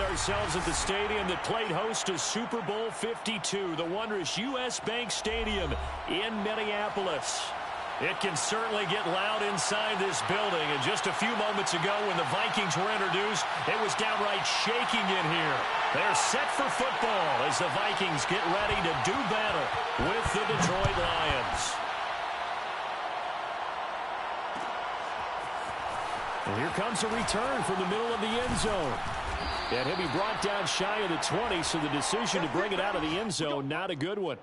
ourselves at the stadium that played host to Super Bowl 52, the wondrous U.S. Bank Stadium in Minneapolis. It can certainly get loud inside this building, and just a few moments ago when the Vikings were introduced, it was downright shaking in here. They're set for football as the Vikings get ready to do battle with the Detroit Lions. And here comes a return from the middle of the end zone. And he'll be brought down shy of the 20, so the decision to bring it out of the end zone, not a good one.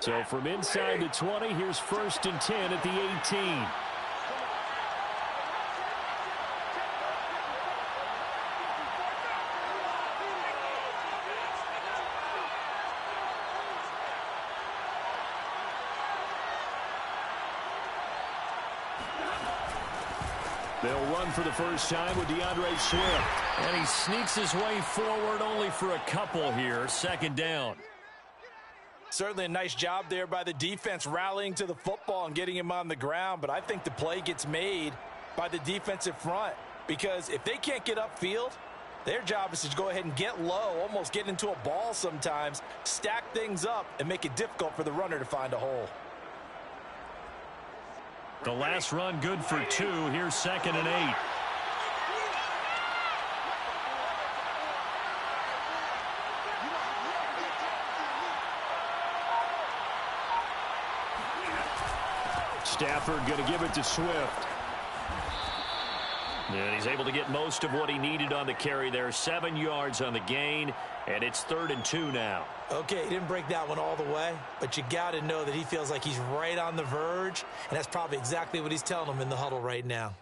So from inside the 20, here's 1st and 10 at the 18. They'll run for the first time with DeAndre Swift. And he sneaks his way forward only for a couple here. 2nd down. Certainly a nice job there by the defense rallying to the football and getting him on the ground. But I think the play gets made by the defensive front. Because if they can't get upfield, their job is to go ahead and get low, almost get into a ball sometimes, stack things up, and make it difficult for the runner to find a hole. The last run good for 2. Here's 2nd and 8. Stafford going to give it to Swift. And he's able to get most of what he needed on the carry there. 7 yards on the gain, and it's 3rd and 2 now. Okay, he didn't break that one all the way, but you got to know that he feels like he's right on the verge, and that's probably exactly what he's telling them in the huddle right now.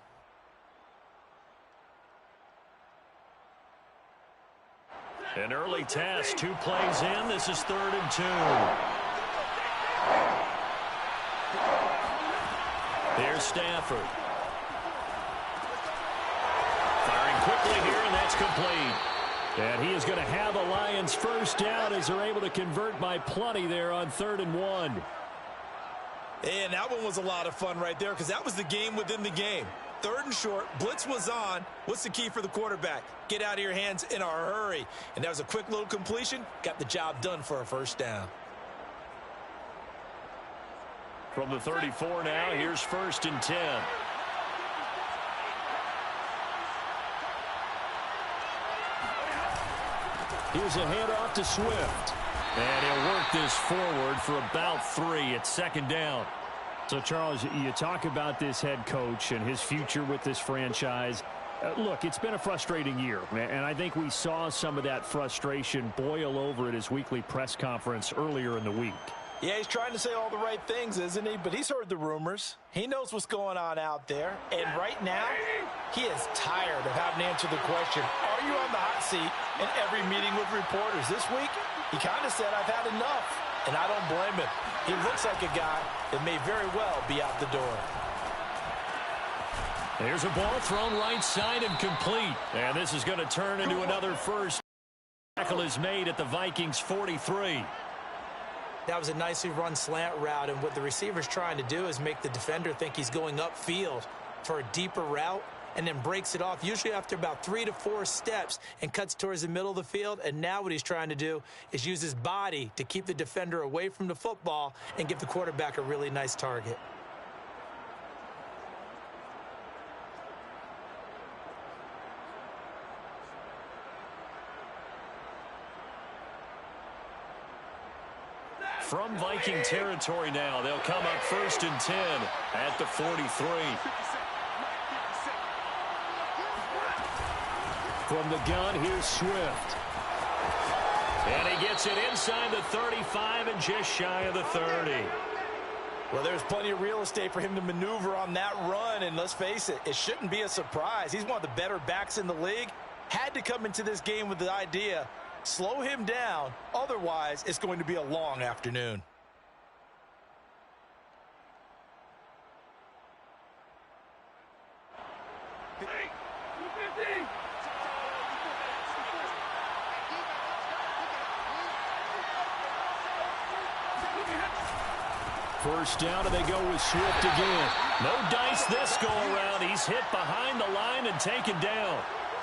An early test, 2 plays in. This is 3rd and 2. Here's Stafford. Firing quickly here, and that's complete. And he is going to have a Lions first down as they're able to convert by plenty there on 3rd and 1. And that one was a lot of fun right there because that was the game within the game. 3rd and short, blitz was on. What's the key for the quarterback? Get out of your hands in a hurry. And that was a quick little completion. Got the job done for a first down. From the 34 now, here's 1st and 10. Here's a handoff to Swift. And he'll work this forward for about 3. It's 2nd down. So, Charles, you talk about this head coach and his future with this franchise. Look, it's been a frustrating year, and I think we saw some of that frustration boil over at his weekly press conference earlier in the week. Yeah, he's trying to say all the right things, isn't he? But he's heard the rumors. He knows what's going on out there. And right now, he is tired of having to answer the question, are you on the hot seat in every meeting with reporters? This week, he kind of said, I've had enough. And I don't blame him. He looks like a guy that may very well be out the door. There's a ball thrown right side and complete. And this is going to turn into another first. Tackle is made at the Vikings 43. That was a nicely run slant route, and what the receiver's trying to do is make the defender think he's going upfield for a deeper route and then breaks it off, usually after about 3 to 4 steps, and cuts towards the middle of the field. And now what he's trying to do is use his body to keep the defender away from the football and give the quarterback a really nice target. From Viking territory now, they'll come up 1st and 10 at the 43. From the gun, here's Swift. And he gets it inside the 35 and just shy of the 30. Well, there's plenty of real estate for him to maneuver on that run, and let's face it, it shouldn't be a surprise. He's one of the better backs in the league. Had to come into this game with the idea, slow him down, otherwise it's going to be a long afternoon. First down, and they go with Swift again. No dice this go-around. He's hit behind the line and taken down.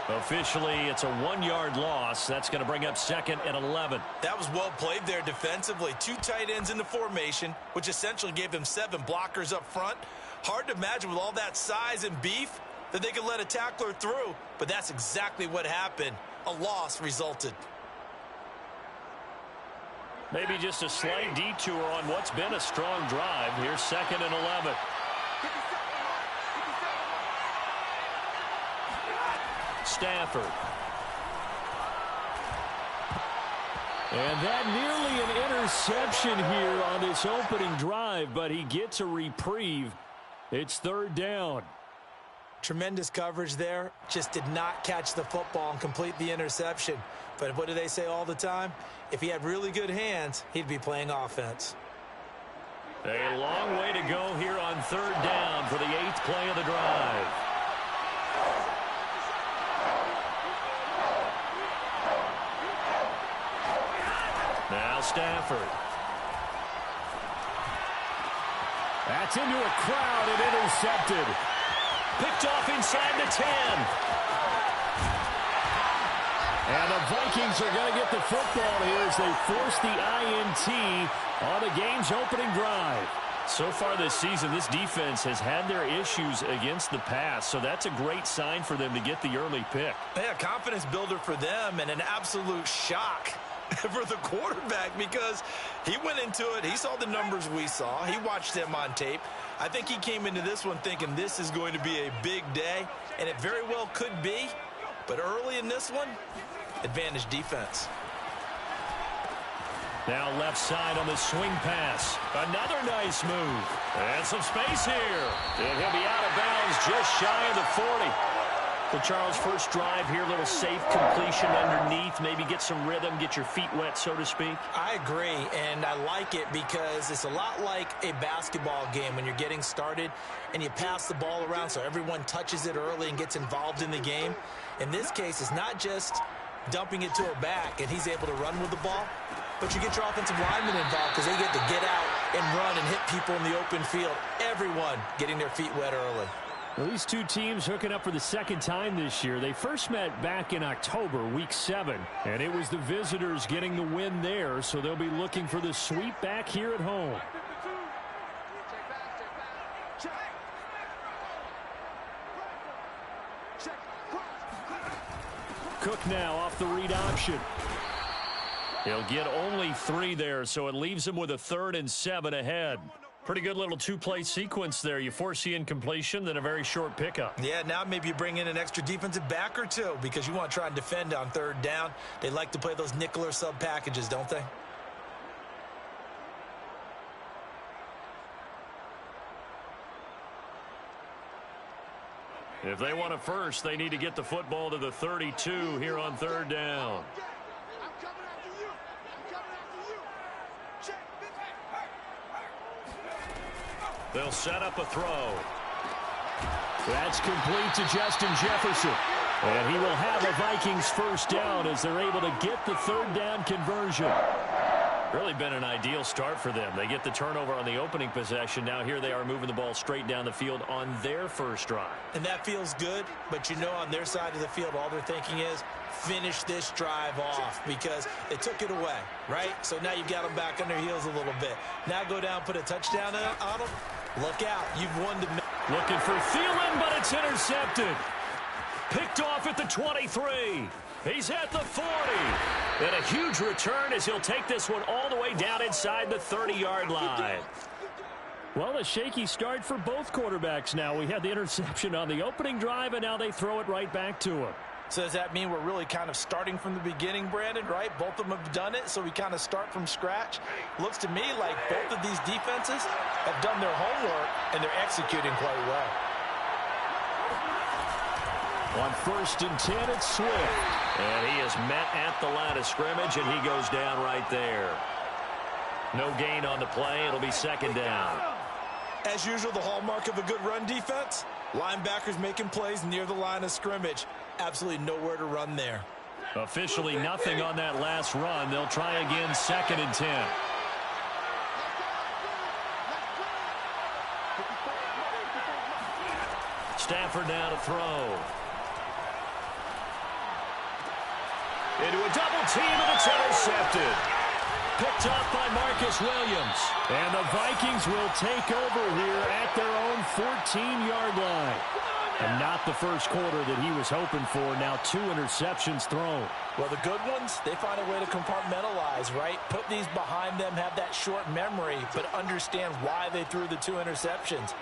Officially, it's a 1-yard loss. That's going to bring up 2nd and 11. That was well played there defensively. 2 tight ends in the formation, which essentially gave them 7 blockers up front. Hard to imagine with all that size and beef that they could let a tackler through, but that's exactly what happened. A loss resulted. Maybe just a slight detour on what's been a strong drive. Here's 2nd and 11. Stafford. And that nearly an interception here on this opening drive, but he gets a reprieve. It's 3rd down. Tremendous coverage there. Just did not catch the football and complete the interception. But what do they say all the time? If he had really good hands, he'd be playing offense. A long way to go here on 3rd down for the 8th play of the drive. Now Stafford. That's into a crowd and intercepted. Picked off inside the 10. And the Vikings are going to get the football here as they force the INT on the game's opening drive. So far this season, this defense has had their issues against the pass, so that's a great sign for them to get the early pick. Yeah, confidence builder for them and an absolute shock for the quarterback because he went into it. He saw the numbers we saw. He watched them on tape. I think he came into this one thinking this is going to be a big day, and it very well could be. But early in this one, advantage defense. Now left side on the swing pass. Another nice move. And some space here. And he'll be out of bounds just shy of the 40. So Charles, first drive here, little safe completion underneath. Maybe get some rhythm, get your feet wet, so to speak. I agree, and I like it because it's a lot like a basketball game when you're getting started and you pass the ball around so everyone touches it early and gets involved in the game. In this case, it's not just dumping it to a back and he's able to run with the ball, but you get your offensive linemen involved because they get to get out and run and hit people in the open field. Everyone getting their feet wet early. Well, these two teams hooking up for the 2nd time this year. They first met back in October, week 7, and it was the visitors getting the win there, so they'll be looking for the sweep back here at home. Cook now off the read option. He'll get only 3 there, so it leaves him with a 3rd and 7 ahead. Pretty good little 2-play sequence there. You force the incompletion, then a very short pickup. Yeah, now maybe you bring in an extra defensive back or 2 because you want to try and defend on 3rd down. They like to play those nickel or sub packages, don't they? If they want a first, they need to get the football to the 32 here on 3rd down. They'll set up a throw. That's complete to Justin Jefferson. And he will have a Vikings first down as they're able to get the 3rd down conversion. Really been an ideal start for them. They get the turnover on the opening possession. Now here they are moving the ball straight down the field on their first drive. And that feels good, but you know on their side of the field all they're thinking is finish this drive off because they took it away, right? So now you've got them back on their heels a little bit. Now go down, put a touchdown on them. Look out. You've won the... Looking for Thielen, but it's intercepted. Picked off at the 23. He's at the 40. And a huge return as he'll take this one all the way down inside the 30-yard line. Well, a shaky start for both quarterbacks now. We had the interception on the opening drive, and now they throw it right back to him. So does that mean we're really kind of starting from the beginning, Brandon, right? Both of them have done it, so we kind of start from scratch. Looks to me like both of these defenses have done their homework, and they're executing quite well. On 1st and 10, it's Swift. And he is met at the line of scrimmage, and he goes down right there. No gain on the play. It'll be 2nd down. As usual, the hallmark of a good run defense, linebackers making plays near the line of scrimmage. Absolutely nowhere to run there. Officially nothing on that last run. They'll try again 2nd and 10. Stafford now to throw. Into a double team, and it's intercepted. Picked off by Marcus Williams. And the Vikings will take over here at their own 14-yard line. And not the first quarter that he was hoping for. Now 2 interceptions thrown. Well, the good ones, they find a way to compartmentalize, right? Put these behind them, have that short memory, but understand why they threw the 2 interceptions.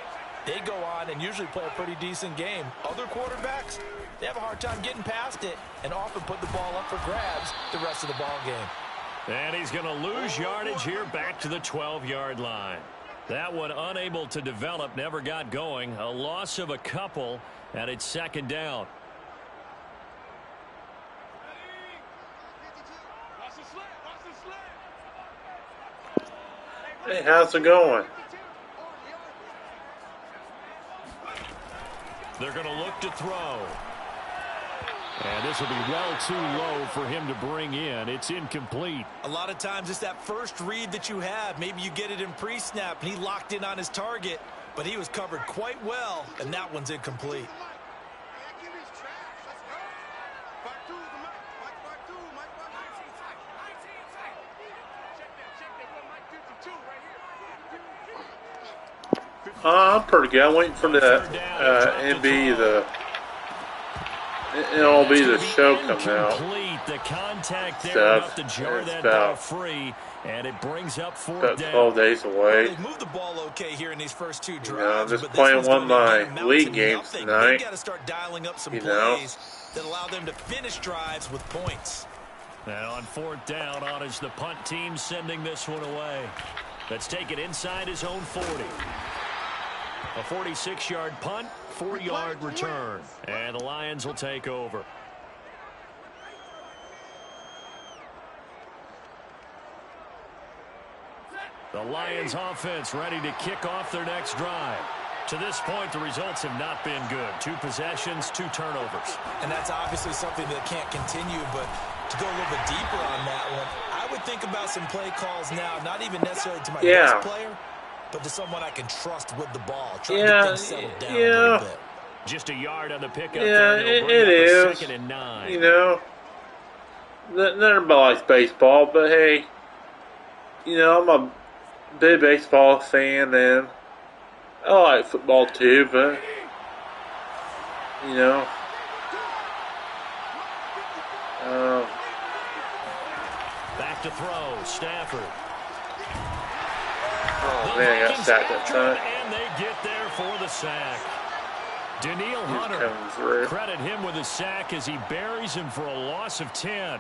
They go on and usually play a pretty decent game. Other quarterbacks, they have a hard time getting past it and often put the ball up for grabs the rest of the ball game. And he's going to lose yardage here back to the 12-yard line. That one unable to develop, never got going. A loss of a couple, and it's second down. Hey, how's it going? They're going to look to throw. And this will be well too low for him to bring in. It's incomplete. A lot of times it's that first read that you have. Maybe you get it in pre-snap, and he locked in on his target, but he was covered quite well, and that one's incomplete. I'm pretty good. I'm waiting for the MB, the MLB, the show come out. The contact there Stuff. enough to jar It's that about- ball free, and it brings up fourth About down. 12 days away. They moved the ball okay here in these first 2 drives. I'm just but this playing one's one of gonna my get them out league to games nothing. tonight. They've got to start dialing up some plays that allow them to finish drives with points. And on fourth down, on is the punt team sending this one away. Let's take it inside his own 40. A 46-yard punt, 4-yard return. And the Lions will take over. The Lions offense ready to kick off their next drive. To this point, the results have not been good. 2 possessions, 2 turnovers. And that's obviously something that can't continue, but to go a little bit deeper on that one, I would think about some play calls now, not even necessarily to my best player, but to someone I can trust with the ball, trying to get things settled down a little bit. Just a yard on the pickup Yeah, there. it is. 2nd and 9. You know, nobody likes baseball, but hey, you know, I'm a big baseball fan, and I like football too, but, you know, back to throw, Stafford. oh man, I got sacked that time. And they get there for the sack. Daniil He's Hunter, coming through. credit him with a sack as he buries him for a loss of 10.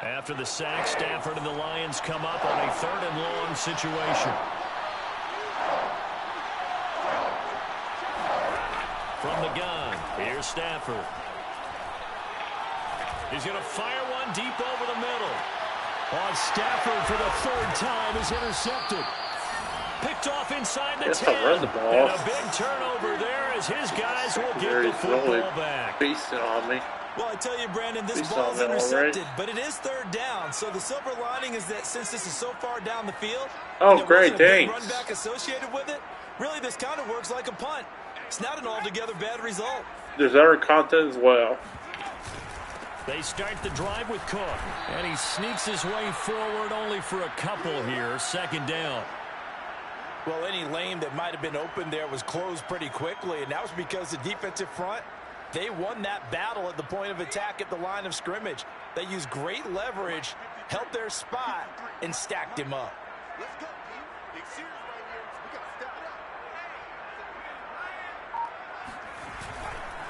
After the sack, Stafford and the Lions come up on a 3rd and long situation. From the gun, here's Stafford. He's going to fire one deep over the middle. On Stafford for the 3rd time is intercepted. Picked off inside the 10. Run the ball. And a big turnover there as his guys will get the football back. Beasting on me. Well, I tell you, Brandon, this ball's intercepted, but it is 3rd down. So the silver lining is that since this is so far down the field, oh, and great, there wasn't a big thanks. run back associated with it, really this kind of works like a punt. It's not an altogether bad result. There's other content as well. They start the drive with Cook, and he sneaks his way forward only for a couple here. 2nd down. Well, any lane that might have been open there was closed pretty quickly, and that was because the defensive front, they won that battle at the point of attack at the line of scrimmage. They used great leverage, held their spot, and stacked him up. Let's go, team. Big series right here. We got to step it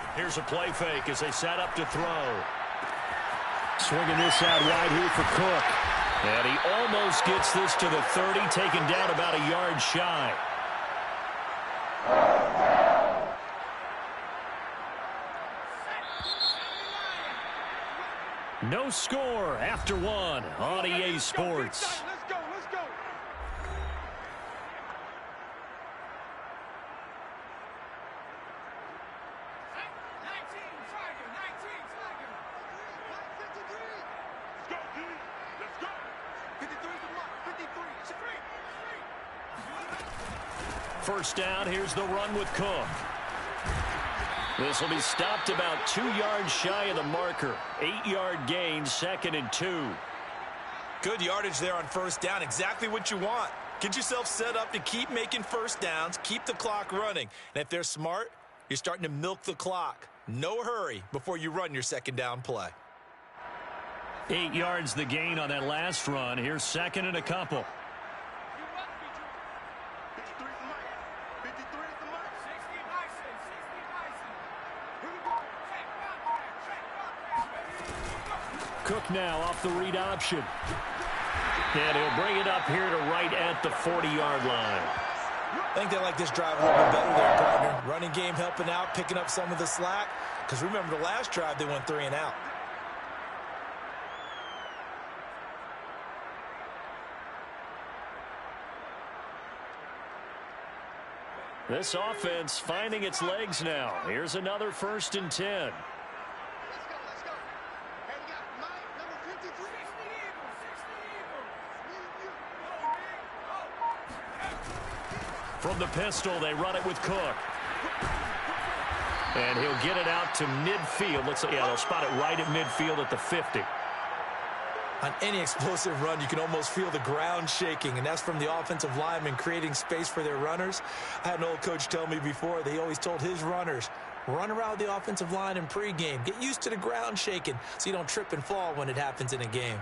up. Here's a play fake as they set up to throw. Swinging this out wide here for Cook. And he almost gets this to the 30, taken down about a yard shy. No score after 1 on EA Sports. Let's go. Let's go. Let's go, D. Let's go. 53's the mark. 53. Check. First down, here's the run with Cook. This will be stopped about 2 yards shy of the marker. 8-yard gain, 2nd and 2. Good yardage there on first down. Exactly what you want. Get yourself set up to keep making first downs, keep the clock running. And if they're smart, you're starting to milk the clock. No hurry before you run your second down play. 8 yards the gain on that last run. Here's 2nd and a couple. 53 is the mic. 53 is the mic. 60 Cook now off the read option. And he'll bring it up here to right at the 40-yard line. I think they like this drive a little bit better there, partner. Running game helping out, picking up some of the slack. Because remember, the last drive, they went 3 and out. This offense finding its legs now. Here's another 1st and 10. Let's go. Hey, we got Mike, number 53. From the pistol, they run it with Cook. And he'll get it out to midfield. They'll spot it right at midfield at the 50. On any explosive run, you can almost feel the ground shaking, and that's from the offensive linemen creating space for their runners. I had an old coach tell me before, he always told his runners, run around the offensive line in pregame. Get used to the ground shaking so you don't trip and fall when it happens in a game.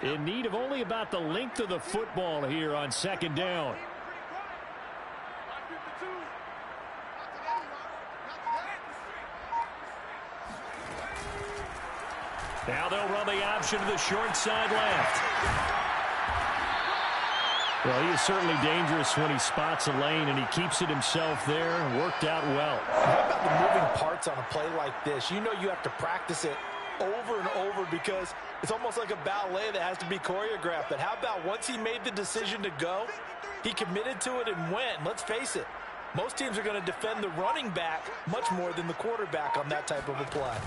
In need of only about the length of the football here on 2nd down. Now they'll run the option to the short side left. Well, he is certainly dangerous when he spots a lane, and he keeps it himself there. Worked out well. How about the moving parts on a play like this? You know you have to practice it over and over because it's almost like a ballet that has to be choreographed. But how about once he made the decision to go, he committed to it and went. Let's face it, most teams are going to defend the running back much more than the quarterback on that type of a play.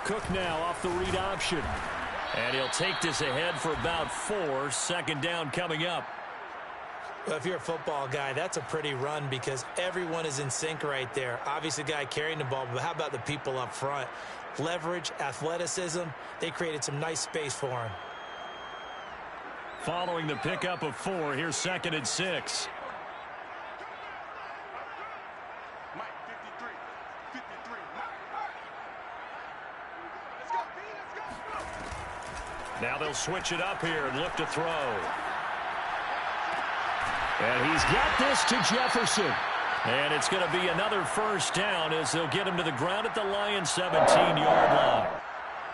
Cook now off the read option. And he'll take this ahead for about 4. 2nd down coming up. Well, if you're a football guy, that's a pretty run because everyone is in sync right there. Obviously, the guy carrying the ball, but how about the people up front? Leverage, athleticism, they created some nice space for him. Following the pickup of 4, here's 2nd and 6. Mike, 53. 53. Let's go, B, let's go. Now they'll switch it up here and look to throw. And he's got this to Jefferson. And it's going to be another 1st down as they'll get him to the ground at the Lions' 17-yard line.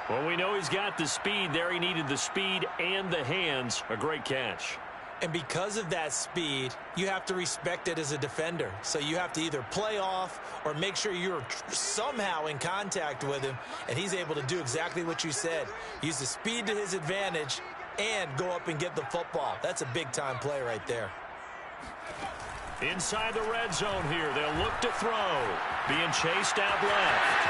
Well, we know he's got the speed there. He needed the speed and the hands. A great catch. And because of that speed, you have to respect it as a defender. So you have to either play off or make sure you're somehow in contact with him. And he's able to do exactly what you said. Use the speed to his advantage and go up and get the football. That's a big-time play right there. Inside the red zone here, they'll look to throw. Being chased out left.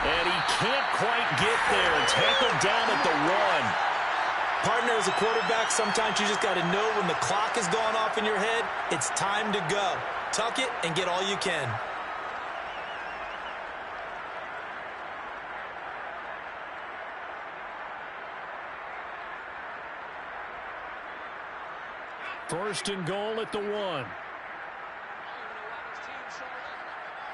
And he can't quite get there. Tackled down at the 1. Partner, as a quarterback, sometimes you just got to know when the clock has gone off in your head, it's time to go. Tuck it and get all you can. First and goal at the 1.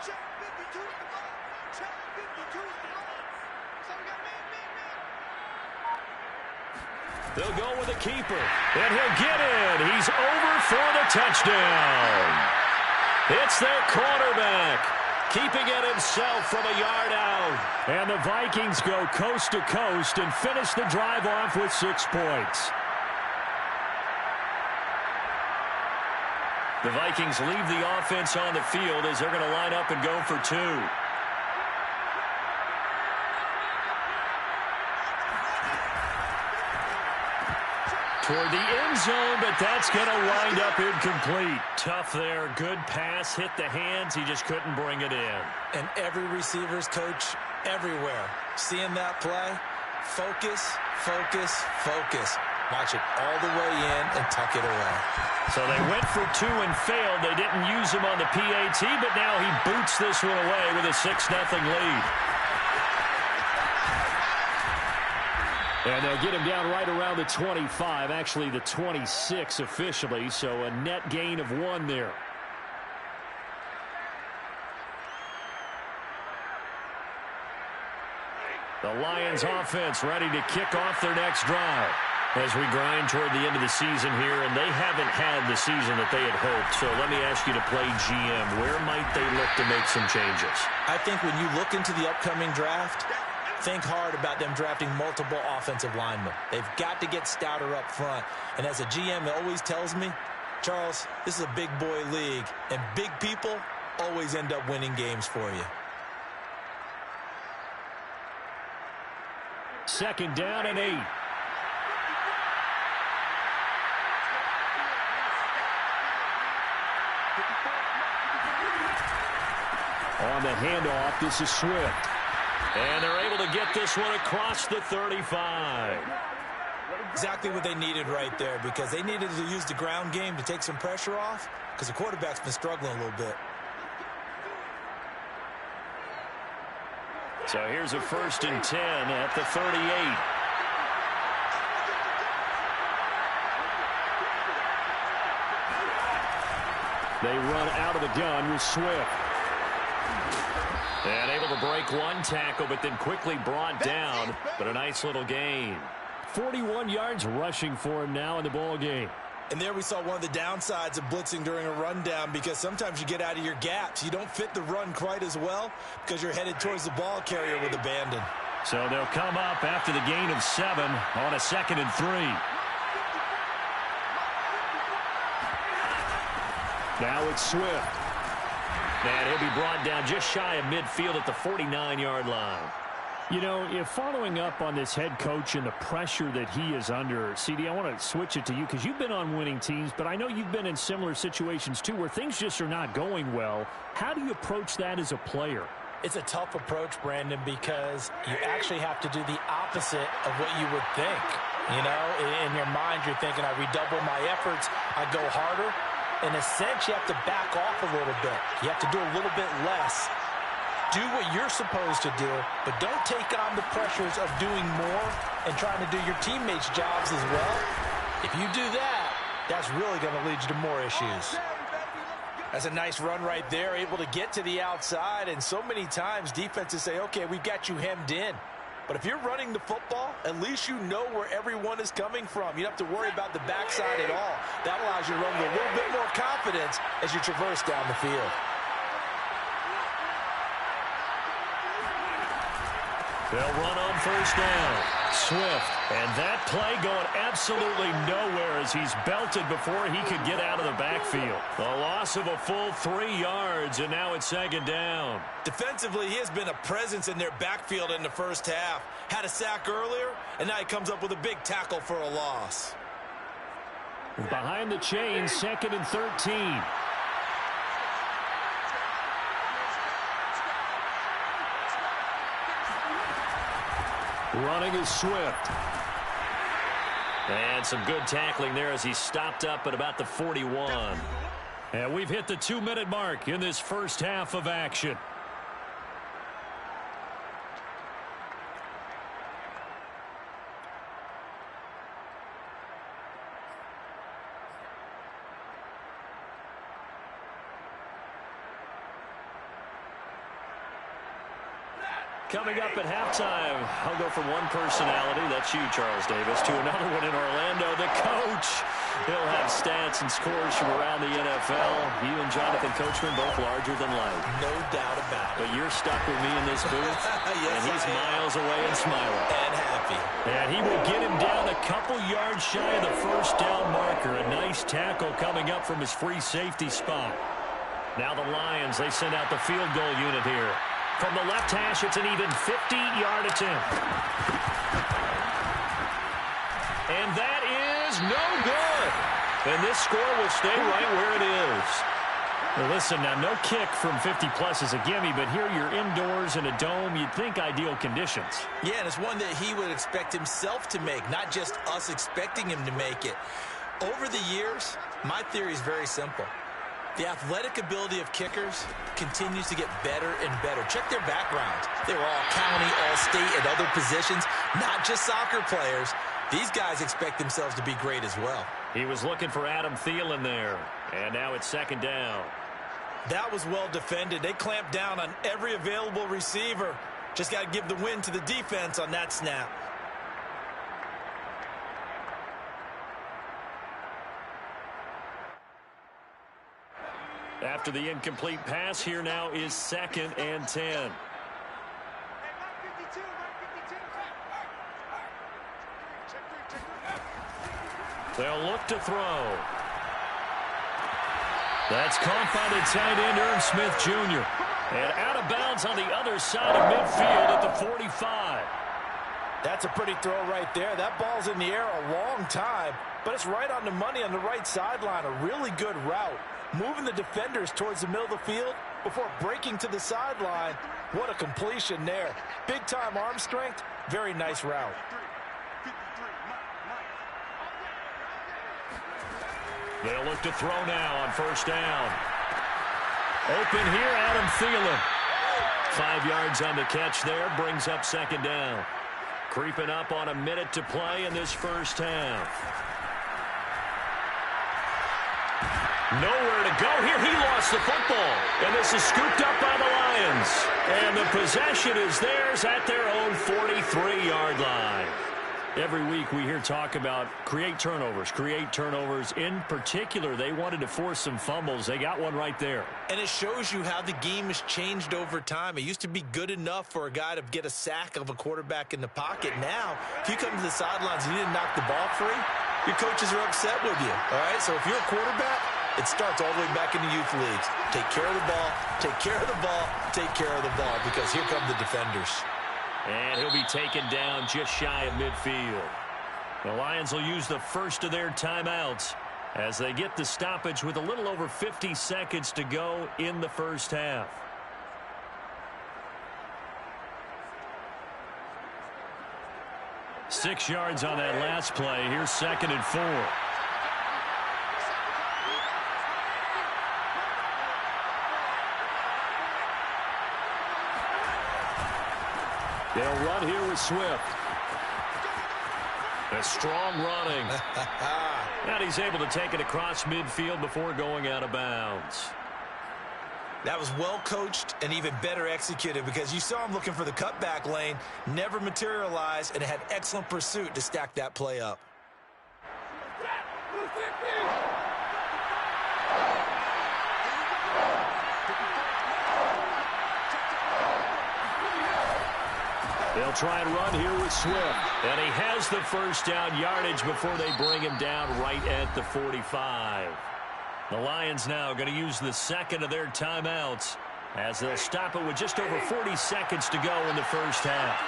Check 52 is the ball. Check 52 is the ball. So we got man. They'll go with a keeper. And he'll get in. He's over for the touchdown. It's their quarterback, keeping it himself from a yard out. And the Vikings go coast to coast and finish the drive off with 6 points. The Vikings leave the offense on the field as they're going to line up and go for 2. Toward the end zone, but that's going to wind up incomplete. Tough there. Good pass. Hit the hands. He just couldn't bring it in. And every receiver's coach everywhere, seeing that play, focus, focus, focus. Watch it all the way in and tuck it away. So they went for 2 and failed. They didn't use him on the PAT, but now he boots this one away with a 6-0 lead. And they'll get him down right around the 25, actually the 26 officially, so a net gain of 1 there. The Lions offense ready to kick off their next drive as we grind toward the end of the season here, and they haven't had the season that they had hoped. So let me ask you to play GM. Where might they look to make some changes? I think when you look into the upcoming draft, think hard about them drafting multiple offensive linemen. They've got to get stouter up front. And as a GM, it always tells me, Charles, this is a big boy league, and big people always end up winning games for you. 2nd down and 8. On the handoff, this is Swift. And they're able to get this one across the 35. Exactly what they needed right there, because they needed to use the ground game to take some pressure off, because the quarterback's been struggling a little bit. So here's a 1st and 10 at the 38. They run out of the gun with Swift. And able to break 1 tackle, but then quickly brought down. But a nice little gain. 41 yards rushing for him now in the ball game. And there we saw one of the downsides of blitzing during a rundown, because sometimes you get out of your gaps. You don't fit the run quite as well because you're headed towards the ball carrier with abandon. So they'll come up after the gain of 7 on a 2nd and 3. Now it's Swift. And he'll be brought down just shy of midfield at the 49-yard line. You know, if following up on this head coach and the pressure that he is under, CD, I want to switch it to you because you've been on winning teams, but I know you've been in similar situations too where things just are not going well. How do you approach that as a player? It's a tough approach, Brandon, because you actually have to do the opposite of what you would think. You know, in your mind, you're thinking, I redouble my efforts, I go harder. In a sense, you have to back off a little bit. You have to do a little bit less. Do what you're supposed to do, but don't take on the pressures of doing more and trying to do your teammates' jobs as well. If you do that, that's really going to lead you to more issues. That's a nice run right there, able to get to the outside, and so many times defenses say, okay, we've got you hemmed in. But if you're running the football, at least you know where everyone is coming from. You don't have to worry about the backside at all. That allows you to run with a little bit more confidence as you traverse down the field. They'll run on 1st down. Swift. And that play going absolutely nowhere as he's belted before he could get out of the backfield. The loss of a full 3 yards, and now it's 2nd down. Defensively, he has been a presence in their backfield in the first half. Had a sack earlier, and now he comes up with a big tackle for a loss. Behind the chains, 2nd and 13. Running is Swift. And some good tackling there as he stopped up at about the 41. And we've hit the 2-minute mark in this first half of action. Coming up at halftime, I'll go from one personality, that's you, Charles Davis, to another one in Orlando, the coach. He'll have stats and scores from around the NFL. You and Jonathan Coachman both larger than life. No doubt about it. But you're stuck with me in this booth, Yes, and he's miles away and smiling. And happy. And he will get him down a couple yards shy of the 1st down marker. A nice tackle coming up from his free safety spot. Now the Lions, they send out the field goal unit here. From the left hash, it's an even 50-yard attempt. And that is no good. And this score will stay right where it is. Well, listen, now no kick from 50-plus is a gimme, but here you're indoors in a dome. You'd think ideal conditions. Yeah, and it's one that he would expect himself to make, not just us expecting him to make it. Over the years, my theory is very simple. The athletic ability of kickers continues to get better and better. Check their backgrounds. They were all county, all state, and other positions, not just soccer players. These guys expect themselves to be great as well. He was looking for Adam Thielen there, and now it's second down. That was well defended. They clamped down on every available receiver. Just got to give the win to the defense on that snap. After the incomplete pass, here now is 2nd and 10. They'll look to throw. That's caught by the tight end, Irv Smith Jr. And out of bounds on the other side of midfield at the 45. That's a pretty throw right there. That ball's in the air a long time, but it's right on the money on the right sideline. A really good route. Moving the defenders towards the middle of the field before breaking to the sideline. What a completion there. Big-time arm strength. Very nice route. They'll look to throw now on first down. Open here, Adam Thielen. 5 yards on the catch there, brings up second down. Creeping up on a minute to play in this first half. Nowhere to go here. He lost the football. And this is scooped up by the Lions. And the possession is theirs at their own 43-yard line. Every week we hear talk about create turnovers. In particular, they wanted to force some fumbles. They got one right there. And it shows you how the game has changed over time. It used to be good enough for a guy to get a sack of a quarterback in the pocket. Now, if you come to the sidelines and you didn't knock the ball free, your coaches are upset with you. All right, so if you're a quarterback, it starts all the way back in the youth leagues. Take care of the ball, take care of the ball, take care of the ball, because here come the defenders. And he'll be taken down just shy of midfield. The Lions will use the first of their timeouts as they get the stoppage with a little over 50 seconds to go in the first half. Six yards on that last play. Here's 2nd and 4. They'll run here with Swift. A strong running. And he's able to take it across midfield before going out of bounds. That was well coached and even better executed, because you saw him looking for the cutback lane, never materialized, and had excellent pursuit to stack that play up. They'll try and run here with Swift. And he has the first down yardage before they bring him down right at the 45. The Lions now going to use the second of their timeouts as they'll stop it with just over 40 seconds to go in the first half.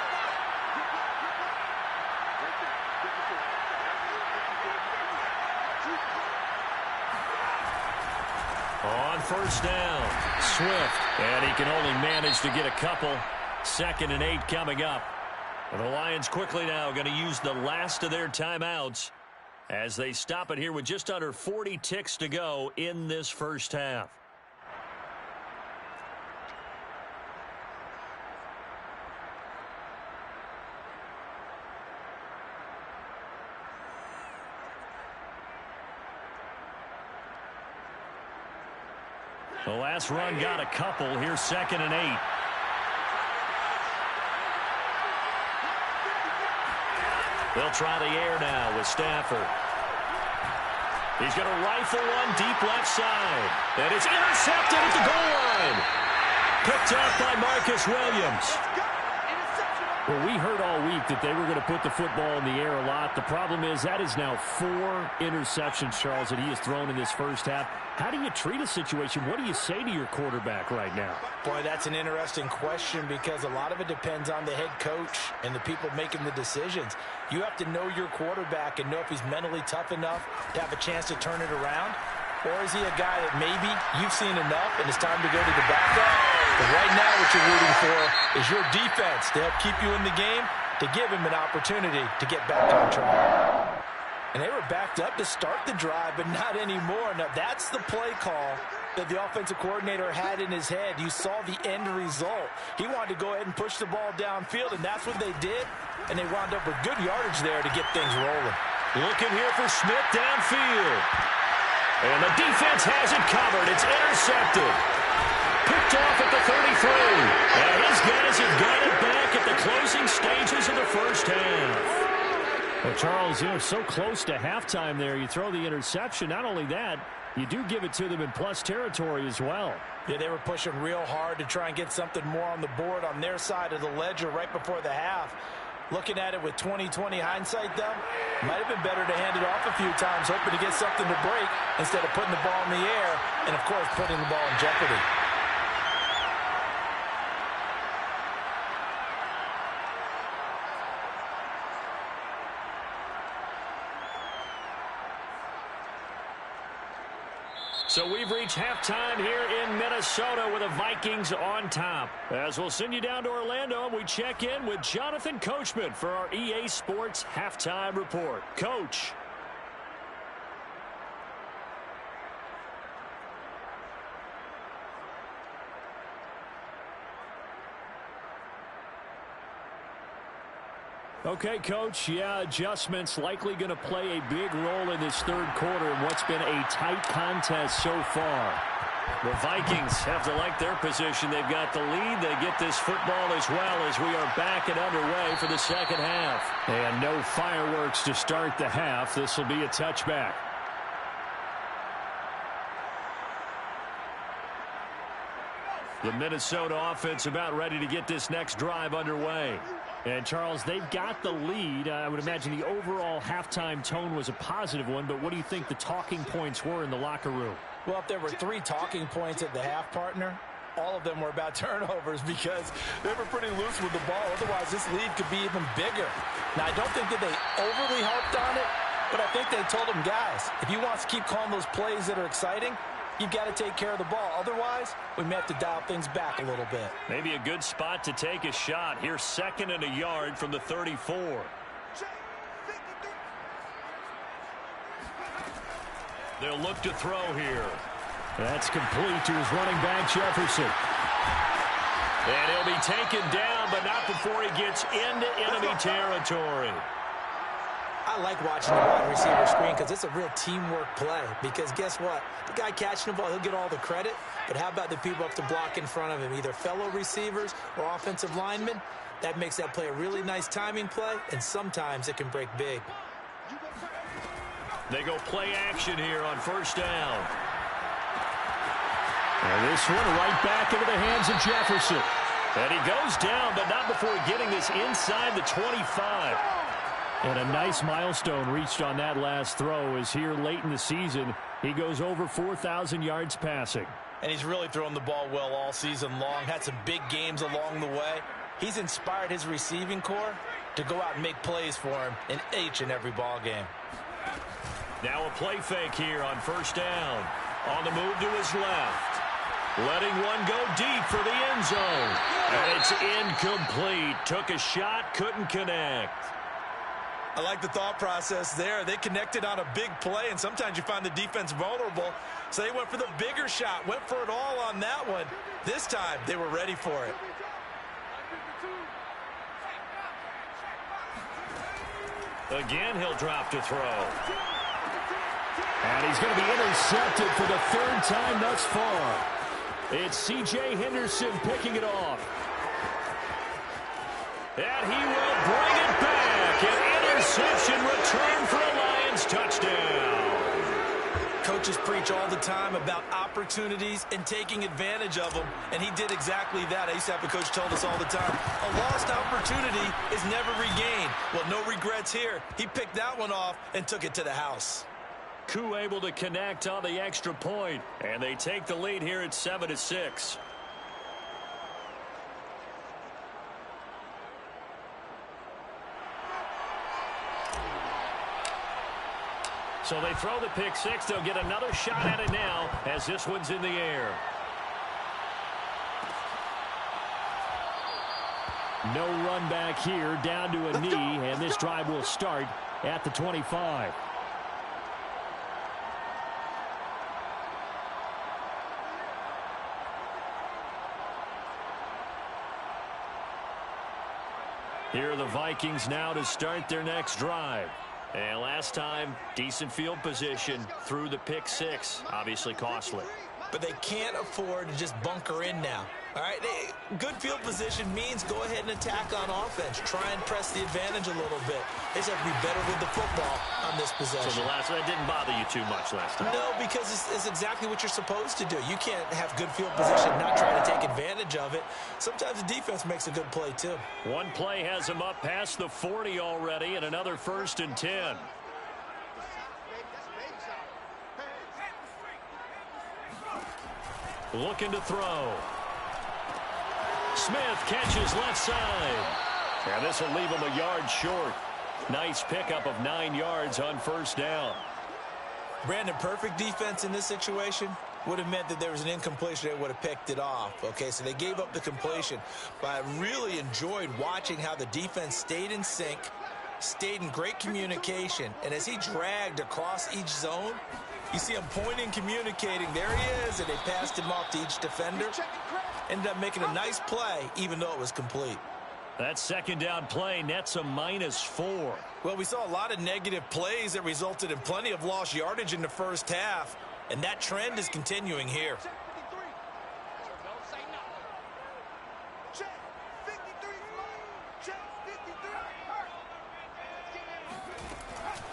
On first down, Swift. And he can only manage to get a couple. 2nd and 8 coming up. And the Lions quickly now going to use the last of their timeouts as they stop it here with just under 40 ticks to go in this first half. The last run got a couple. Here's 2nd and 8. They'll try the air now with Stafford. He's going to rifle one deep left side. And it's intercepted at the goal line. Picked up by Marcus Williams. Well, we heard all week that they were going to put the football in the air a lot. The problem is that is now 4 interceptions, Charles, that he has thrown in this first half. How do you treat a situation? What do you say to your quarterback right now? Boy, that's an interesting question because a lot of it depends on the head coach and the people making the decisions. You have to know your quarterback and know if he's mentally tough enough to have a chance to turn it around. Or is he a guy that maybe you've seen enough and it's time to go to the backup? But right now what you're rooting for is your defense to help keep you in the game, to give him an opportunity to get back on track. And they were backed up to start the drive, but not anymore. Now that's the play call that the offensive coordinator had in his head. You saw the end result. He wanted to go ahead and push the ball downfield, and that's what they did. And they wound up with good yardage there to get things rolling. Looking here for Smith downfield. And the defense has it covered. It's intercepted. Picked off at the 33. And his guys have got it back at the closing stages of the first half. Well, Charles, you're so close to halftime there. You throw the interception. Not only that, you do give it to them in plus territory as well. Yeah, they were pushing real hard to try and get something more on the board on their side of the ledger right before the half. Looking at it with 20/20 hindsight, though, might have been better to hand it off a few times, hoping to get something to break instead of putting the ball in the air and, of course, putting the ball in jeopardy. So we've reached halftime here in Minnesota with the Vikings on top. As we'll send you down to Orlando, and we check in with Jonathan Coachman for our EA Sports Halftime Report. Coach. Okay, Coach, yeah, adjustments likely going to play a big role in this third quarter in what's been a tight contest so far. The Vikings have to like their position. They've got the lead. They get this football as well as we are back and underway for the second half. And no fireworks to start the half. This will be a touchback. The Minnesota offense about ready to get this next drive underway. And, Charles, they've got the lead. I would imagine the overall halftime tone was a positive one, but what do you think the talking points were in the locker room? Well, if there were 3 talking points at the half, partner, all of them were about turnovers because they were pretty loose with the ball. Otherwise, this lead could be even bigger. Now, I don't think that they overly harped on it, but I think they told them, guys, if you want to keep calling those plays that are exciting, you've got to take care of the ball. Otherwise, we may have to dial things back a little bit. Maybe a good spot to take a shot. Here's 2nd and a yard from the 34. They'll look to throw here. That's complete to his running back, Jefferson. And he'll be taken down, but not before he gets into enemy territory. I like watching the wide receiver screen because it's a real teamwork play. Because guess what? The guy catching the ball, he'll get all the credit. But how about the people up to block in front of him, either fellow receivers or offensive linemen? That makes that play a really nice timing play, and sometimes it can break big. They go play action here on first down. And this one right back into the hands of Jefferson. And he goes down, but not before getting this inside the 25. And a nice milestone reached on that last throw as here late in the season, he goes over 4,000 yards passing. And he's really thrown the ball well all season long. Had some big games along the way. He's inspired his receiving corps to go out and make plays for him in each and every ball game. Now a play fake here on first down. On the move to his left. Letting one go deep for the end zone. And it's incomplete. Took a shot, couldn't connect. I like the thought process there. They connected on a big play, and sometimes you find the defense vulnerable. So they went for the bigger shot, went for it all on that one. This time, they were ready for it. Again, he'll drop to throw. And he's going to be intercepted for the 3rd time thus far. It's C.J. Henderson picking it off. And he will bring it back. An interception return for a Lions touchdown. Coach, coaches preach all the time about opportunities and taking advantage of them, and he did exactly that. I used to have a coach tell us all the time, a lost opportunity is never regained. Well, no regrets here. He picked that one off and took it to the house. Koo able to connect on the extra point, and they take the lead here at 7-6. So they throw the pick six. They'll get another shot at it now as this one's in the air. No run back here, down to a knee, and this drive will start at the 25. Here are the Vikings now to start their next drive. And last time, decent field position through the pick six. Obviously costly. But they can't afford to just bunker in now. All right, good field position means go ahead and attack on offense. Try and press the advantage a little bit. They just have to be better with the football on this possession. So that didn't bother you too much last time? No, because it's exactly what you're supposed to do. You can't have good field position, not try to take advantage of it. Sometimes the defense makes a good play, too. One play has him up past the 40 already, and another 1st and 10. Looking to throw. Smith catches left side. And this will leave him a yard short. Nice pickup of 9 yards on 1st down. Brandon, perfect defense in this situation would have meant that there was an incompletion. They would have picked it off. Okay, so they gave up the completion. But I really enjoyed watching how the defense stayed in sync, stayed in great communication. And as he dragged across each zone, you see him pointing, communicating. There he is, and they passed him off to each defender. Ended up making a nice play, even though it was complete. That 2nd down play nets a -4. Well, we saw a lot of negative plays that resulted in plenty of lost yardage in the first half, and that trend is continuing here.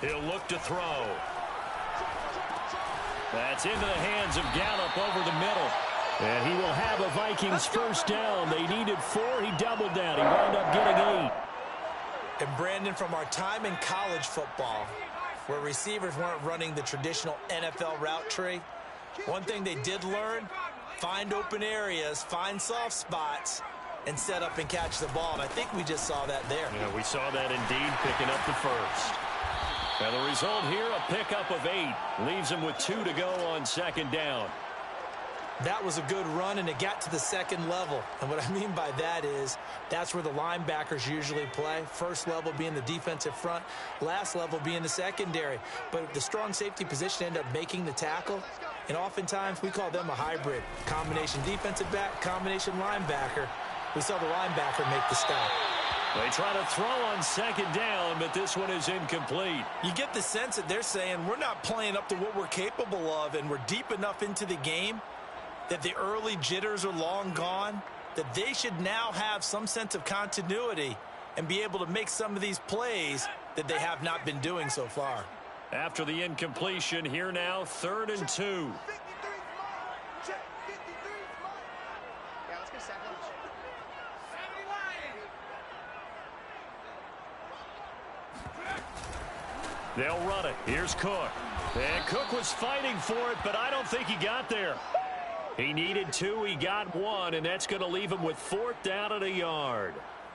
He'll look to throw. That's into the hands of Gallup over the middle. And he will have a Vikings 1st down. They needed 4. He doubled down. He wound up getting 8. And Brandon, from our time in college football, where receivers weren't running the traditional NFL route tree, one thing they did learn, find open areas, find soft spots, and set up and catch the ball. And I think we just saw that there. Yeah, we saw that indeed, picking up the 1st. And the result here, a pickup of 8. Leaves him with 2 to go on 2nd down. That was a good run, and it got to the 2nd level. And what I mean by that is that's where the linebackers usually play. First level being the defensive front, last level being the secondary. But the strong safety position ended up making the tackle, and oftentimes we call them a hybrid. Combination defensive back, combination linebacker. We saw the linebacker make the stop. They try to throw on 2nd down, but this one is incomplete. You get the sense that they're saying we're not playing up to what we're capable of, and we're deep enough into the game that the early jitters are long gone, that they should now have some sense of continuity and be able to make some of these plays that they have not been doing so far. After the incompletion, here now, 3rd and 2. They'll run it. Here's Cook. And Cook was fighting for it, but I don't think he got there. He needed 2. He got 1, and that's going to leave him with 4th down at a yard.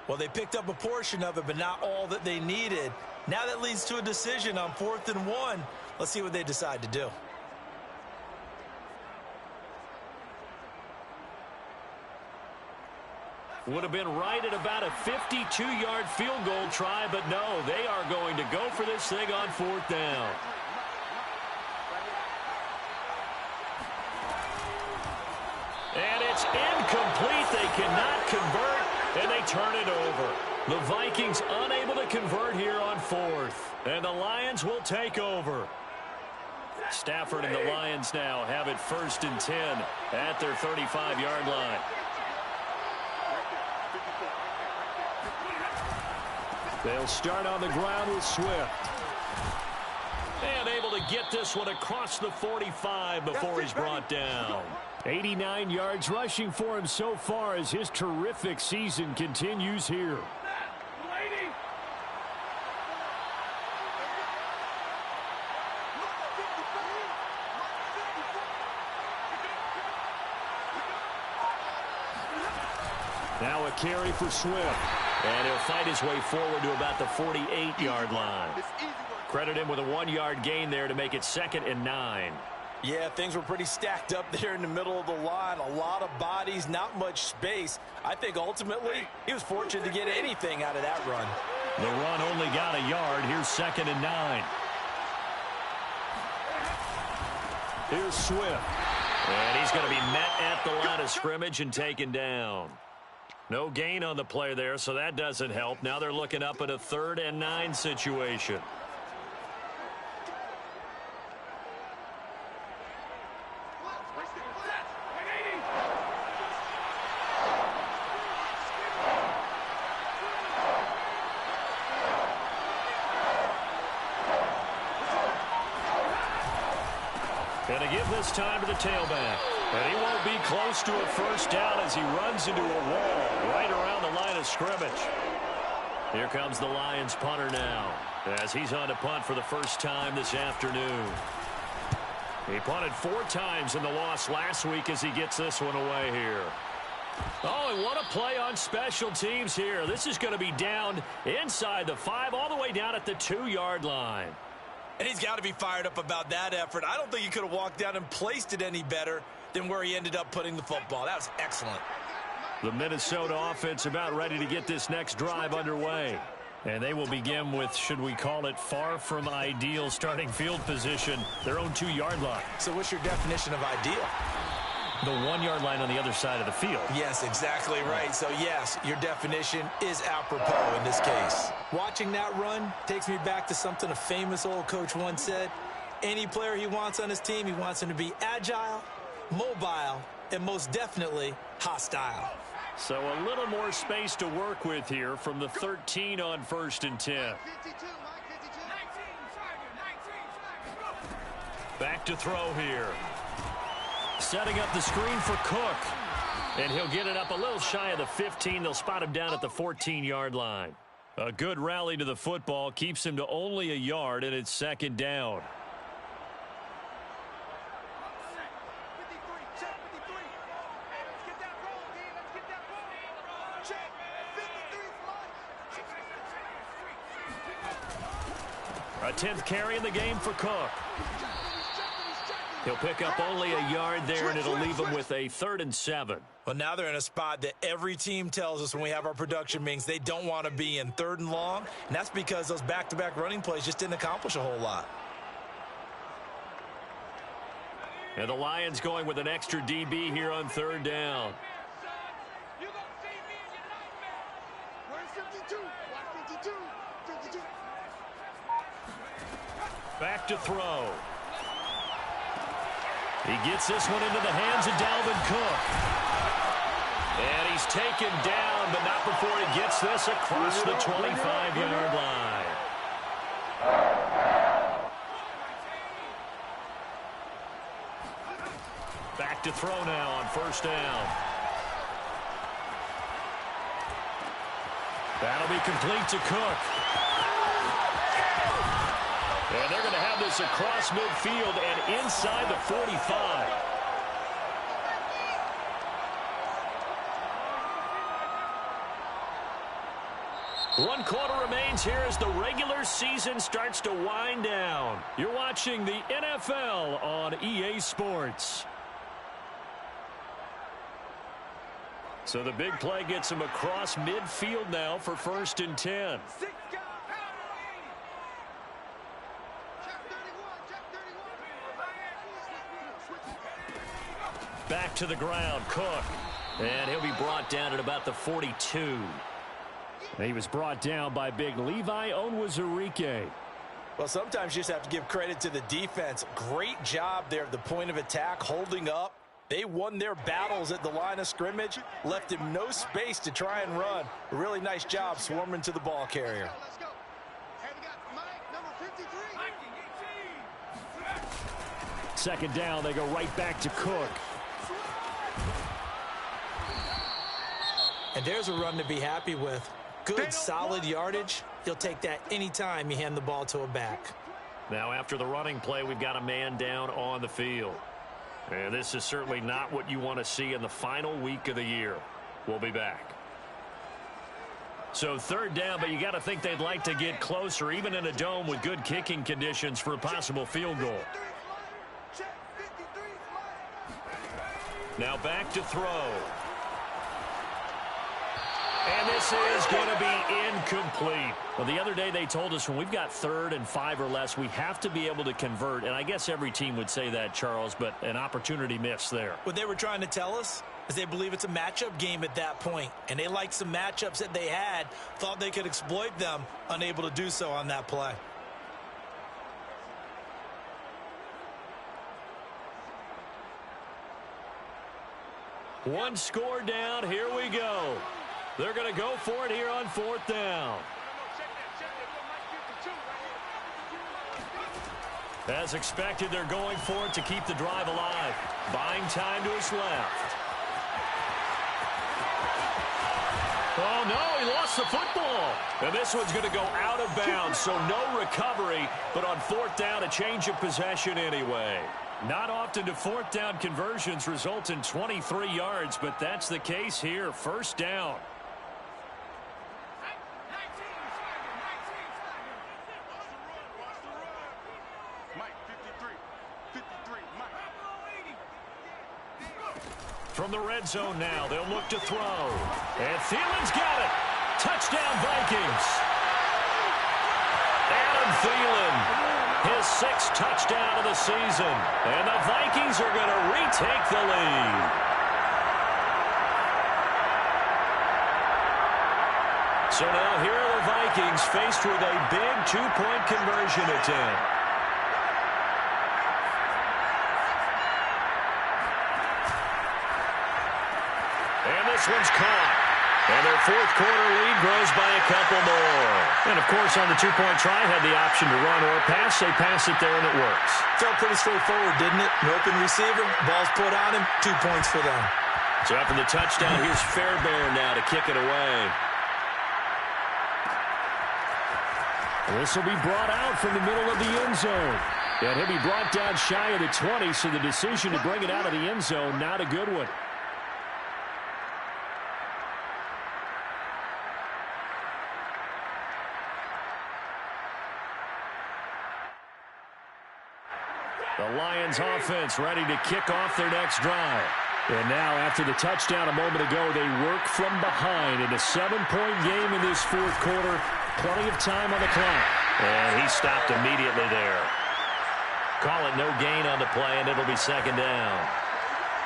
Well, they picked up a portion of it, but not all that they needed. Now that leads to a decision on 4th and 1. Let's see what they decide to do. Would have been right at about a 52-yard field goal try, but no, they are going to go for this thing on 4th down. And it's incomplete. They cannot convert, and they turn it over. The Vikings unable to convert here on 4th, and the Lions will take over. Stafford and the Lions now have it 1st and 10 at their 35-yard line. They'll start on the ground with Swift. And able to get this one across the 45 before he's brought down. 89 yards rushing for him so far as his terrific season continues here. Now a carry for Swift. And he'll fight his way forward to about the 48-yard line. Credit him with a 1-yard gain there to make it 2nd and 9. Yeah, things were pretty stacked up there in the middle of the line. A lot of bodies, not much space. I think ultimately he was fortunate to get anything out of that run. The run only got a yard. Here's 2nd and 9. Here's Swift. And he's going to be met at the line of scrimmage and taken down. No gain on the play there, so that doesn't help. Now they're looking up at a 3rd and 9 situation. And to give this time to the tailback. And he won't be close to a first down as he runs into a wall right around the line of scrimmage. Here comes the Lions punter now as he's on to punt for the first time this afternoon. He punted 4 times in the loss last week as he gets this one away here. Oh, and what a play on special teams here. This is going to be down inside the 5 all the way down at the 2-yard line. And he's got to be fired up about that effort. I don't think he could have walked down and placed it any better than where he ended up putting the football. That was excellent. The Minnesota offense about ready to get this next drive underway. And they will begin with, should we call it, far from ideal starting field position, their own 2-yard line. So what's your definition of ideal? The 1-yard line on the other side of the field. Yes, exactly right. So, yes, your definition is apropos in this case. Watching that run takes me back to something a famous old coach once said. Any player he wants on his team, he wants him to be agile, mobile, and most definitely hostile. So a little more space to work with here from the 13 on 1st and 10. Back to throw here. Setting up the screen for Cook. And he'll get it up a little shy of the 15. They'll spot him down at the 14-yard line. A good rally to the football keeps him to only a yard, and it's 2nd down. A 10th carry in the game for Cook. He'll pick up only a yard there, and it'll leave him with a 3rd and 7. Well, now they're in a spot that every team tells us when we have our production meetings they don't want to be in, 3rd and long, and that's because those back-to-back running plays just didn't accomplish a whole lot. And the Lions going with an extra DB here on 3rd down. Back to throw. He gets this one into the hands of Dalvin Cook. And he's taken down, but not before he gets this across the 25-yard line. Back to throw now on 1st down. That'll be complete to Cook. And they're going to have this across midfield and inside the 45. One quarter remains here as the regular season starts to wind down. You're watching the NFL on EA Sports. So the big play gets him across midfield now for 1st and 10. Back to the ground, Cook. And he'll be brought down at about the 42. He was brought down by big Levi Onwuzurike. Well, sometimes you just have to give credit to the defense. Great job there at the point of attack, holding up. They won their battles at the line of scrimmage, left him no space to try and run. A really nice job swarming to the ball carrier. Let's go. And we got Mike, number 53. Second down, they go right back to Cook. And there's a run to be happy with. Good, solid yardage. He'll take that anytime you hand the ball to a back. Now after the running play, we've got a man down on the field. And this is certainly not what you want to see in the final week of the year. We'll be back. So third down, but you got to think they'd like to get closer, even in a dome with good kicking conditions for a possible field goal. Now back to throw. And this is going to be incomplete. Well, the other day they told us when we've got 3rd and 5 or less, we have to be able to convert. And I guess every team would say that, Charles, but an opportunity missed there. What they were trying to tell us is they believe it's a matchup game at that point. And they liked some matchups that they had, thought they could exploit them, unable to do so on that play. One score down. Here we go. They're going to go for it here on 4th down. As expected, they're going for it to keep the drive alive. Buying time to his left. Oh, no, he lost the football. And this one's going to go out of bounds, so no recovery. But on 4th down, a change of possession anyway. Not often do 4th down conversions result in 23 yards, but that's the case here. 1st down. From the red zone now, they'll look to throw. And Thielen's got it. Touchdown, Vikings. Adam Thielen, his 6th touchdown of the season. And the Vikings are going to retake the lead. So now here are the Vikings faced with a big 2-point conversion attempt. This one's caught. And their 4th quarter lead grows by a couple more. And, of course, on the 2-point try, had the option to run or pass. They pass it there, and it works. Felt pretty straightforward, didn't it? An open receiver, ball's put on him, 2 points for them. So after the touchdown, here's Fairbairn now to kick it away. This will be brought out from the middle of the end zone. And he'll be brought down shy of the 20, so the decision to bring it out of the end zone, not a good one. The Lions offense ready to kick off their next drive. And now after the touchdown a moment ago, they work from behind in a 7-point game in this 4th quarter. Plenty of time on the clock. And he stopped immediately there. Call it no gain on the play, and it'll be 2nd down.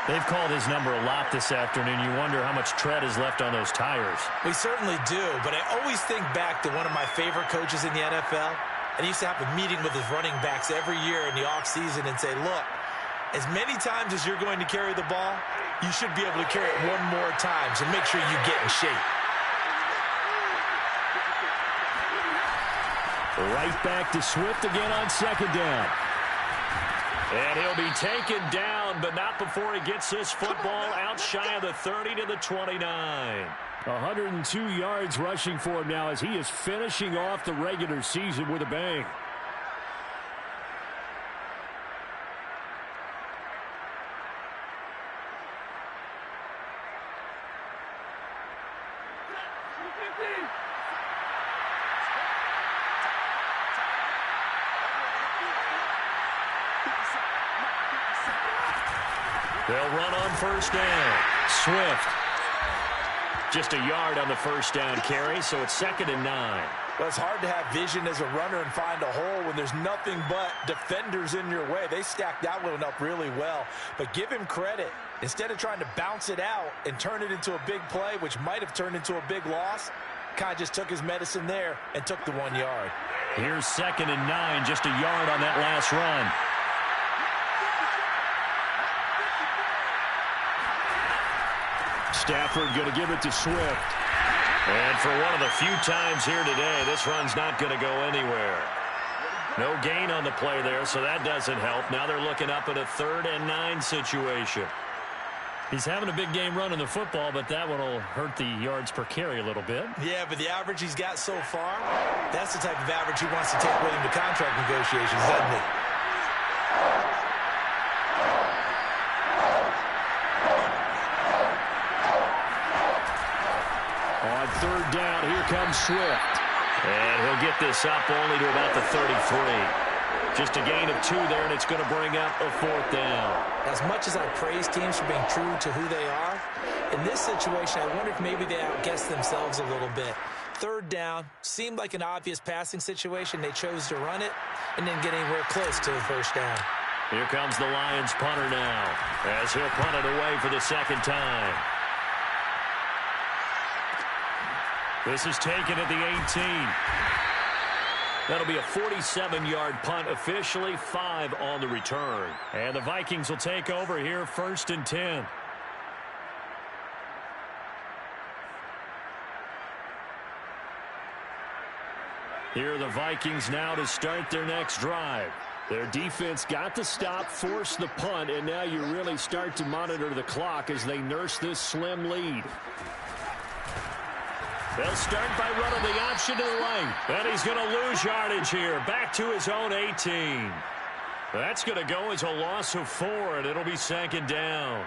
They've called his number a lot this afternoon. You wonder how much tread is left on those tires. We certainly do, but I always think back to one of my favorite coaches in the NFL. And he used to have a meeting with his running backs every year in the offseason and say, look, as many times as you're going to carry the ball, you should be able to carry it one more time, so make sure you get in shape. Right back to Swift again on 2nd down. And he'll be taken down, but not before he gets this football out shy of the 30 to the 29. 102 yards rushing for him now as he is finishing off the regular season with a bang. They'll run on 1st down. Swift. Just a yard on the 1st down carry, so it's 2nd and 9. Well, it's hard to have vision as a runner and find a hole when there's nothing but defenders in your way. They stacked that one up really well. But give him credit. Instead of trying to bounce it out and turn it into a big play, which might have turned into a big loss, kind of just took his medicine there and took the 1 yard. Here's 2nd and 9, just a yard on that last run. Stafford going to give it to Swift. And for one of the few times here today, this run's not going to go anywhere. No gain on the play there, so that doesn't help. Now they're looking up at a 3rd and 9 situation. He's having a big game running the football, but that one will hurt the yards per carry a little bit. Yeah, but the average he's got so far, that's the type of average he wants to take with him to contract negotiations, doesn't he? On 3rd down, here comes Swift. And he'll get this up only to about the 33. Just a gain of 2 there, and it's going to bring up a 4th down. As much as I praise teams for being true to who they are, in this situation, I wonder if maybe they outguessed themselves a little bit. 3rd down seemed like an obvious passing situation. They chose to run it and didn't get anywhere close to the 1st down. Here comes the Lions punter now, as he'll punt it away for the 2nd time. This is taken at the 18. That'll be a 47-yard punt, officially 5 on the return. And the Vikings will take over here, 1st and 10. Here are the Vikings now to start their next drive. Their defense got the stop, forced the punt, and now you really start to monitor the clock as they nurse this slim lead. They'll start by running the option to the lane. And he's going to lose yardage here. Back to his own 18. That's going to go as a loss of 4, and it'll be 2nd down.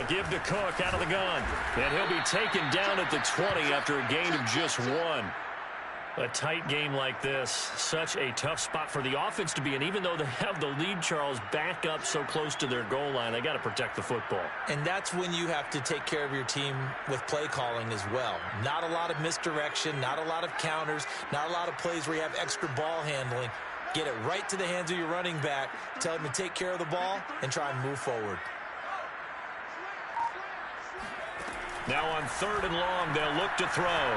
Give to Cook out of the gun. And he'll be taken down at the 20 after a gain of just 1. A tight game like this, such a tough spot for the offense to be in. Even though they have the lead, Charles, back up so close to their goal line, they got to protect the football. And that's when you have to take care of your team with play calling as well. Not a lot of misdirection, not a lot of counters, not a lot of plays where you have extra ball handling. Get it right to the hands of your running back, tell him to take care of the ball, and try and move forward. Now on 3rd and long, they'll look to throw.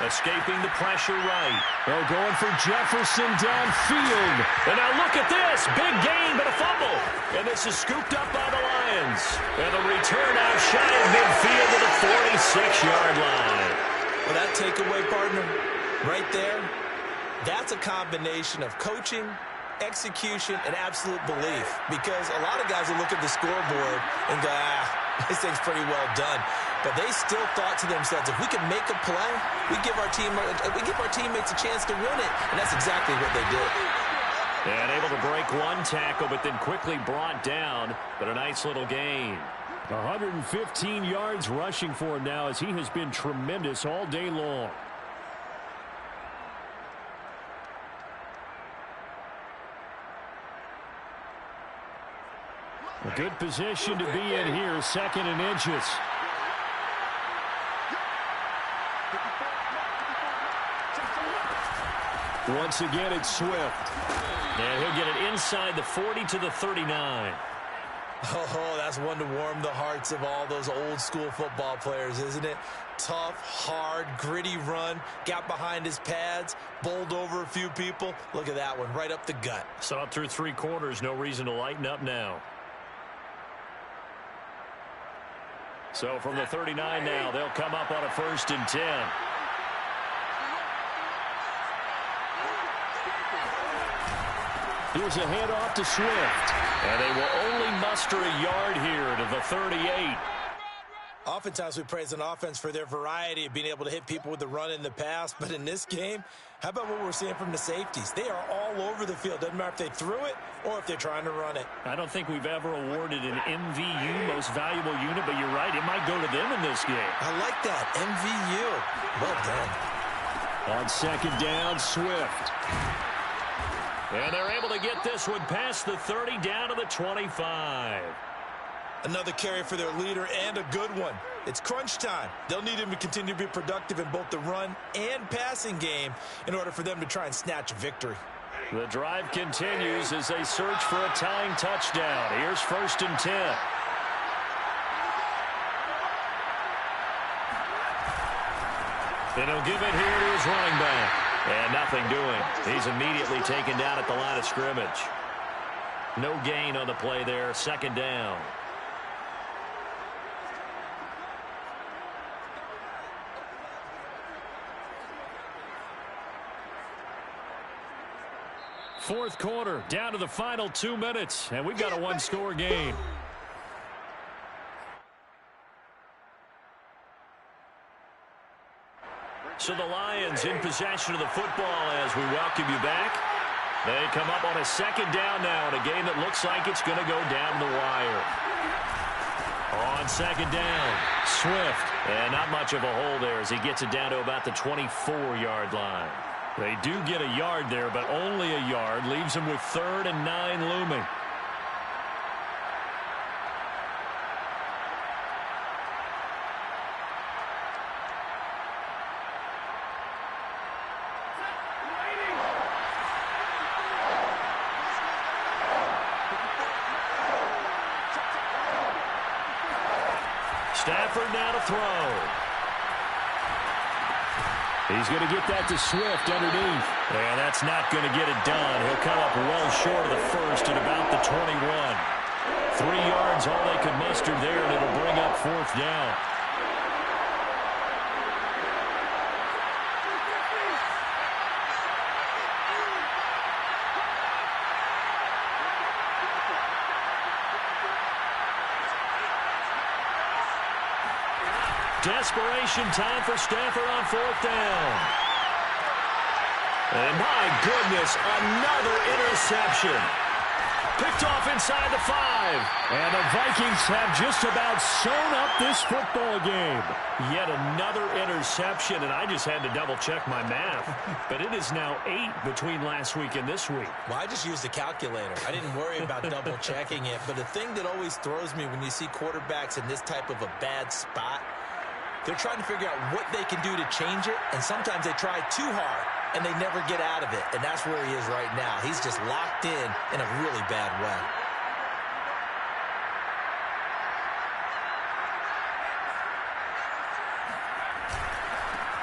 Escaping the pressure right. Oh, going for Jefferson downfield. And now look at this. Big gain, but a fumble. And this is scooped up by the Lions. And the return out shy of midfield to the 46-yard line. Well, that takeaway, partner, right there, that's a combination of coaching, execution, and absolute belief. Because a lot of guys will look at the scoreboard and go, this thing's pretty well done. But they still thought to themselves, if we can make a play, we give our teammates a chance to win it. And that's exactly what they did. And able to break 1 tackle, but then quickly brought down. But a nice little gain. 115 yards rushing for him now, as he has been tremendous all day long. A good position to be in here, 2nd and inches. Once again, it's Swift. And he'll get it inside the 40 to the 39. Oh, that's one to warm the hearts of all those old school football players, isn't it? Tough, hard, gritty run, got behind his pads, bowled over a few people. Look at that one, right up the gut. Saw it through 3 quarters, no reason to lighten up now. So from the 39 now, they'll come up on a 1st and 10. Here's a handoff to Swift. And they will only muster a yard here to the 38. Oftentimes we praise an offense for their variety of being able to hit people with the run in the pass. But in this game, how about what we're seeing from the safeties? They are all over the field. Doesn't matter if they threw it or if they're trying to run it. I don't think we've ever awarded an MVU, most valuable unit, but you're right. It might go to them in this game. I like that. MVU. Well done. On 2nd down, Swift. And they're able to get this one past the 30 down to the 25. Another carry for their leader and a good one. It's crunch time. They'll need him to continue to be productive in both the run and passing game in order for them to try and snatch a victory. The drive continues as they search for a tying touchdown. Here's 1st and 10. And he'll give it here to his running back. And nothing doing. He's immediately taken down at the line of scrimmage. No gain on the play there. Second down. Fourth quarter, down to the final 2 minutes, and we've got a one-score game. So the Lions in possession of the football as we welcome you back. They come up on a second down now in a game that looks like it's going to go down the wire. On second down, Swift. And not much of a hole there as he gets it down to about the 24-yard line. They do get a yard there, but only a yard. Leaves them with 3rd and 9 looming. Stafford now to throw. He's going to get that to Swift underneath. And that's not going to get it done. He'll come up well short of the first at about the 21. 3 yards, all they could muster there, and it'll bring up 4th down. Desperation time for Stafford on 4th down. And my goodness, another interception. Picked off inside the 5. And the Vikings have just about sewn up this football game. Yet another interception, and I just had to double-check my math. But it is now 8 between last week and this week. Well, I just used a calculator. I didn't worry about double-checking it. But the thing that always throws me when you see quarterbacks in this type of a bad spot, they're trying to figure out what they can do to change it, and sometimes they try too hard, and they never get out of it, and that's where he is right now. He's just locked in a really bad way.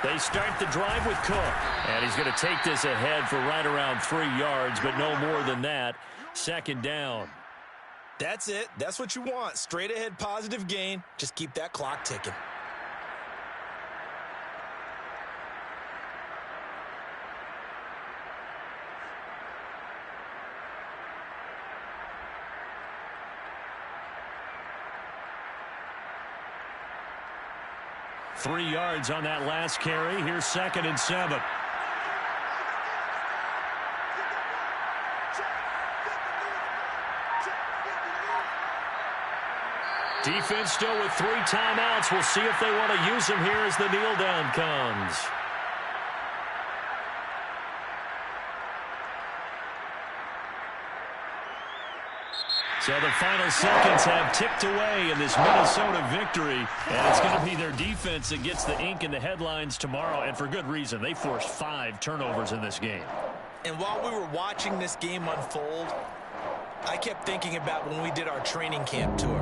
They start the drive with Cook, and he's going to take this ahead for right around 3 yards, but no more than that. Second down. That's it. That's what you want. Straight ahead positive gain. Just keep that clock ticking. Three yards on that last carry. Here's 2nd and 7. Defense still with 3 timeouts. We'll see if they want to use them here as the kneel down comes. So the final seconds have ticked away in this Minnesota victory. And it's going to be their defense that gets the ink in the headlines tomorrow. And for good reason. They forced 5 turnovers in this game. And while we were watching this game unfold, I kept thinking about when we did our training camp tour.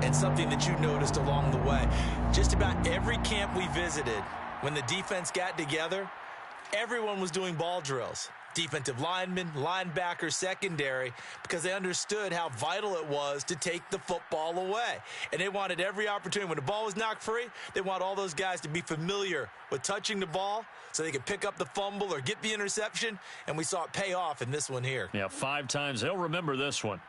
And something that you noticed along the way. Just about every camp we visited, when the defense got together, everyone was doing ball drills. Defensive linemen, linebackers, secondary, because they understood how vital it was to take the football away. And they wanted every opportunity. When the ball was knocked free, they want all those guys to be familiar with touching the ball so they could pick up the fumble or get the interception. And we saw it pay off in this one here. Yeah, 5 times. They'll remember this one.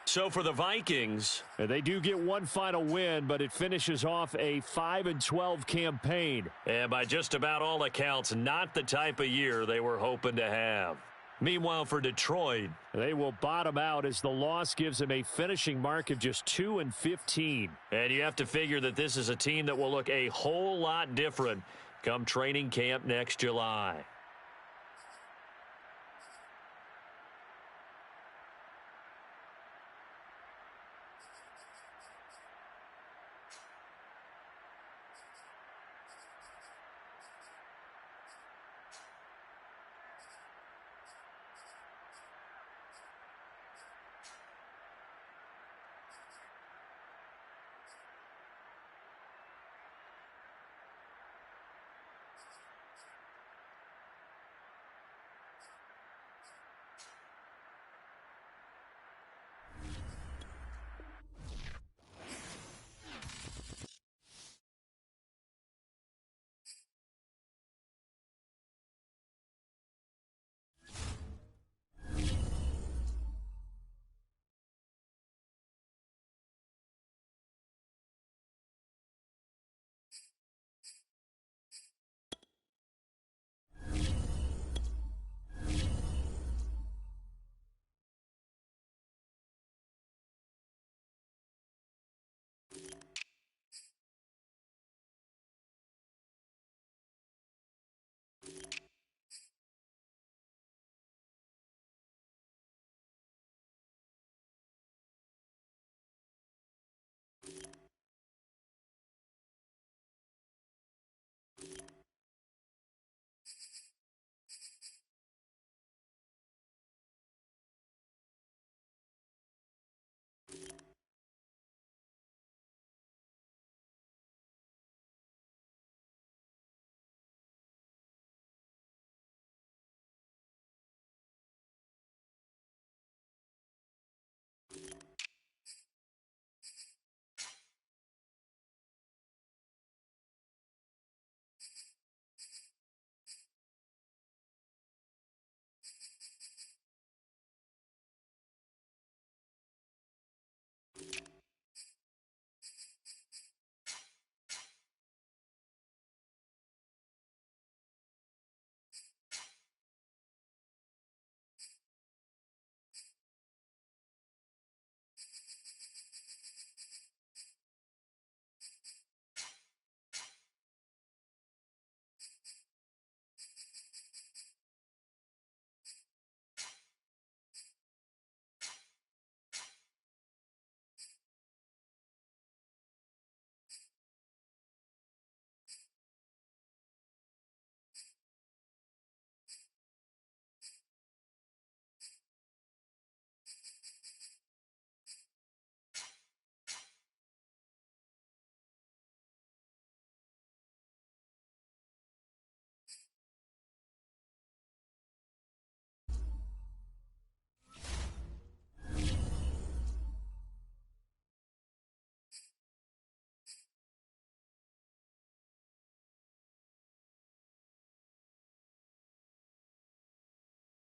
So for the Vikings, they do get one final win, but it finishes off a 5-12 campaign. And by just about all accounts, not the type of year they were hoping to have. Meanwhile, for Detroit, they will bottom out as the loss gives them a finishing mark of just 2-15. And you have to figure that this is a team that will look a whole lot different come training camp next July.